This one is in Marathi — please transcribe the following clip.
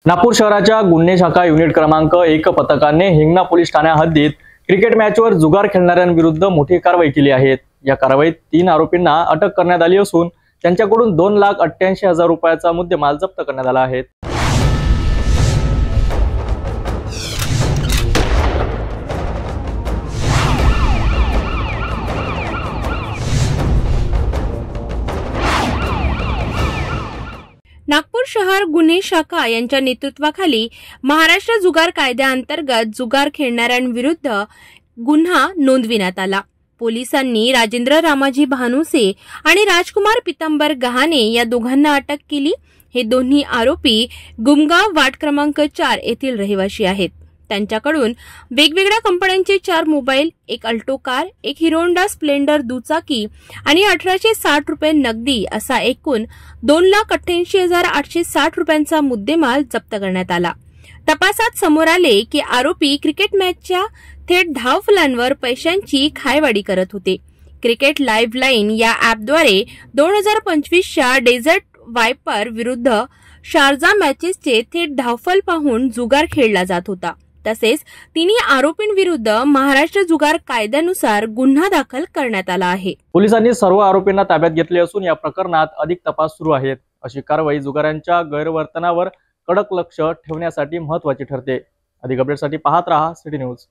नागपूर शहराच्या गुन्हे शाखा युनिट क्रमांक 1 पथकाने हिंगणा पोलीस ठाण्या हद्दीत क्रिकेट मॅचवर जुगार खेळणाऱ्यांविरुद्ध मोठी कारवाई केली आहे। या कारवाईत 3 आरोपींना अटक करण्यात आली असून त्यांच्याकडून 2,88,000 रुपयाचा मुद्देमाल जप्त करण्यात आला आहे। नागपूर शहर गुन्हे शाखा यांच्या नेतृत्वाखाली महाराष्ट्र जुगार कायद्याअंतर्गत जुगार खेळणाऱ्यांविरुद्ध गुन्हा नोंदविण्यात आला। पोलिसांनी राजेंद्र रामाजी भानुसे आणि राजकुमार पितांबर गहाणे या दोघांना अटक केली। हे दोन्ही आरोपी गुमगाव वार्ड क्रमांक 4 येथील रहिवासी आहेत। त्यांच्याकडून वेगवेगळ्या कंपन्यांचे 4 mobile, 1 Alto car, 1 hero Honda Splendor दुचाकी आणि 1860 रुपये नगदी असा एकूण 2,88,860 रुपयांचा मुद्देमाल जप्त करण्यात आला। तपासात समोर आले की आरोपी क्रिकेट मॅचच्या थेट धावफलकांवर पैशांची खायवाडी करत होते। क्रिकेट लाईव्ह लाईन या ॲपद्वारे 2025च्या डेझर्ट वायपर विरुद्ध शारजा मॅचेसचे थेट धावफल पाहून जुगार खेळला जात होता। तसेच तिन्ही आरोपींविरुद्ध महाराष्ट्र जुगार कायद्यानुसार गुन्हा दाखल करण्यात आला आहे। पोलिसांनी सर्व आरोपींना ताब्यात घेतले असून या प्रकरणात अधिक तपास सुरू आहे। अशी कारवाई जुगारांच्या गैरवर्तनावर कडक लक्ष ठेवण्यासाठी महत्त्वाची ठरते। अधिक अपडेटसाठी पाहत रहा सिटी न्यूज।